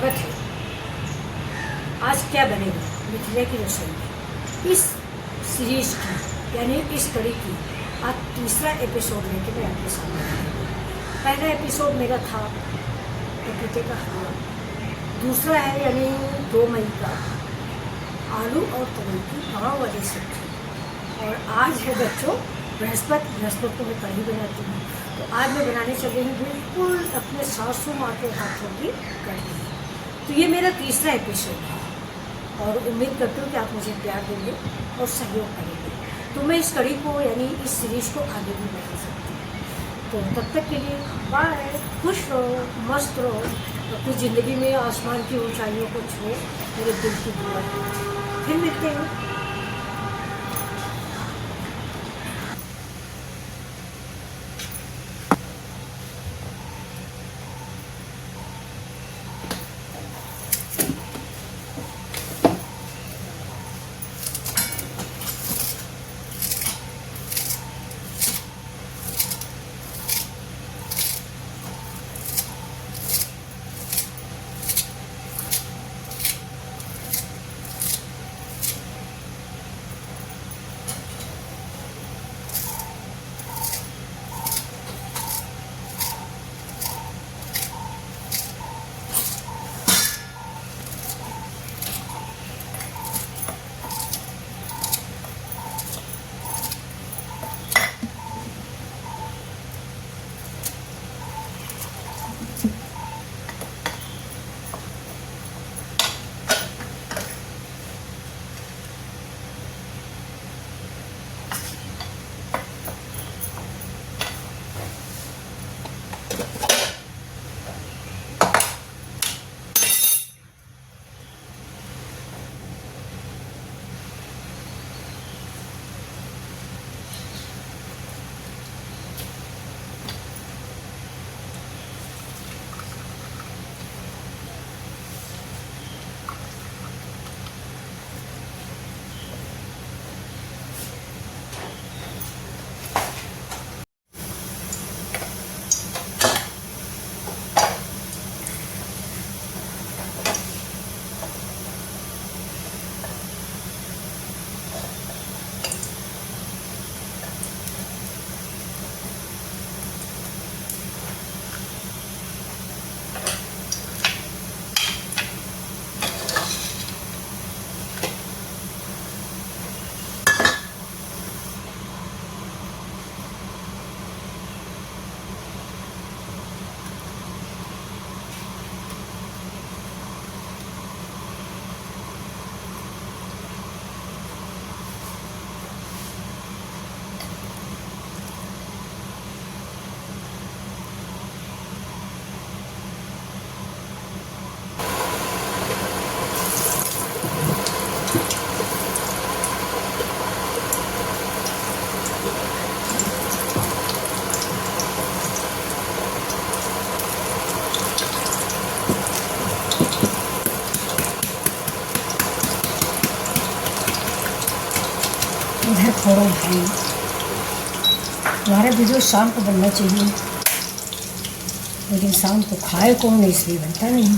स्वागत है। आज क्या बनेगा मिथिला की रसोई में, इस सीरीज की यानी इस कड़ी की आज तीसरा एपिसोड लेके मैं आपके सामने आई हूँ। पहला एपिसोड मेरा था पपीते का हलवा, दूसरा है यानी 2 मई का आलू और तरोई की पाव वाली सब्जी, और आज है बच्चों बृहस्पति को मैं कढ़ी बनाती हूँ। तो आज मैं बनाने चल रही हूँ बिल्कुल अपने सासू माँ के हाथों की कढ़ी। तो ये मेरा तीसरा एपिसोड है और उम्मीद करती हूँ कि आप मुझे प्यार देंगे और सहयोग करेंगे, तो मैं इस कढ़ी को यानी इस सीरीज़ को आगे भी बढ़ा सकती हूँ। तो तब तक के लिए बाय, खुश रहो, मस्त रहो, अपनी ज़िंदगी में आसमान की ऊंचाइयों को छुए, मेरे दिल की दुआ है। फिर मिलते हैं। इधर थोड़ा भाई, हमारा वीडियो शाम को बनना चाहिए, लेकिन शाम को खाए कौन, इसलिए बनता नहीं।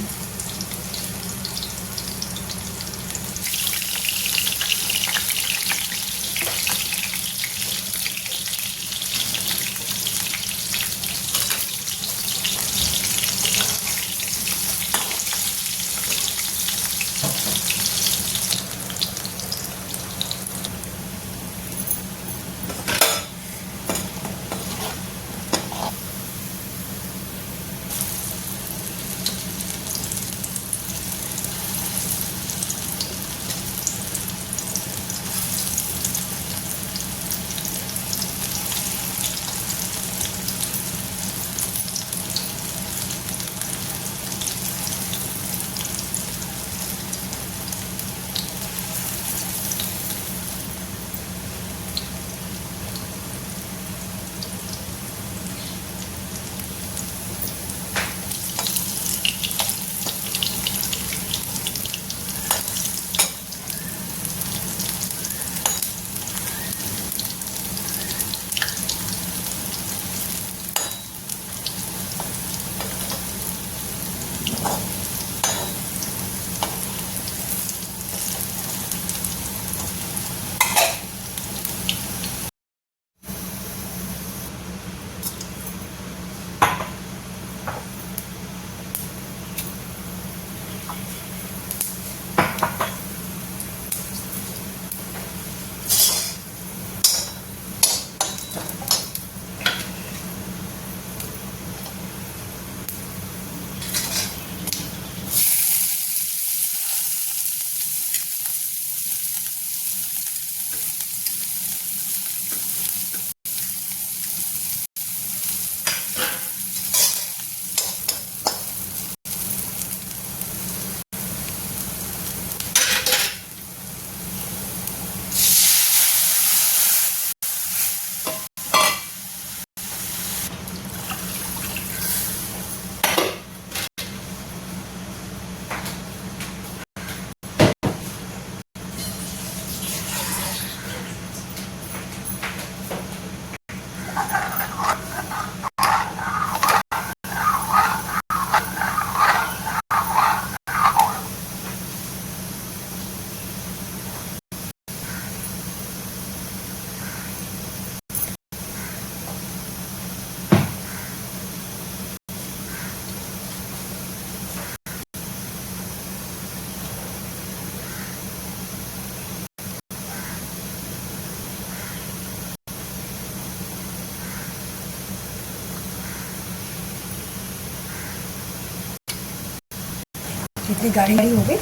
जितनी गाढ़ी हो गई,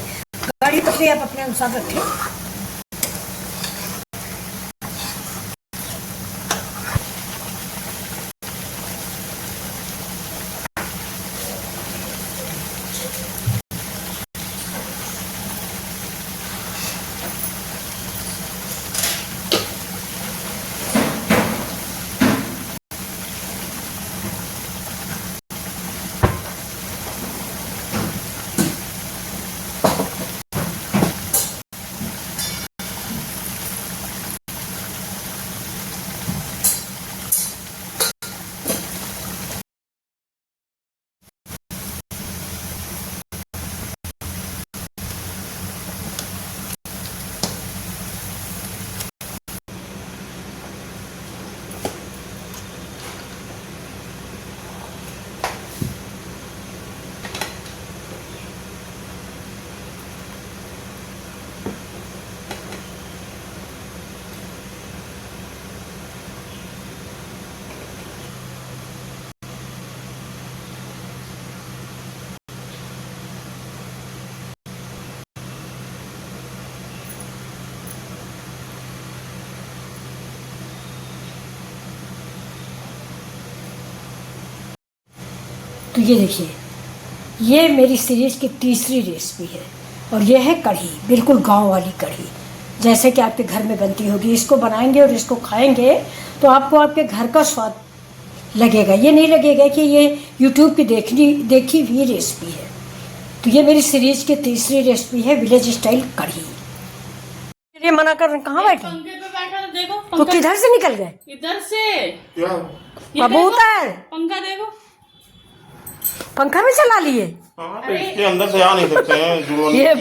गाढ़ी पतली आप अपने अनुसार रखें। तो ये देखिए, ये मेरी सीरीज की तीसरी रेसिपी है और ये है कढ़ी, बिल्कुल गांव वाली कढ़ी, जैसे कि आपके घर में बनती होगी। इसको बनाएंगे और इसको खाएंगे तो आपको आपके घर का स्वाद लगेगा। ये नहीं लगेगा कि ये यूट्यूब की देखी हुई रेसिपी है। तो ये मेरी सीरीज की तीसरी रेसिपी है, विलेज स्टाइल कढ़ी। ये मना कर, कहाँ बैठे? पंखे पे बैठा तो देखो, तो किधर से निकल गए? इधर से क्या कबूतर पंखा देखो, पंखा भी चला लिए। हाँ, तो इसके अंदर से आ नहीं सकते हैं जुड़वा। ये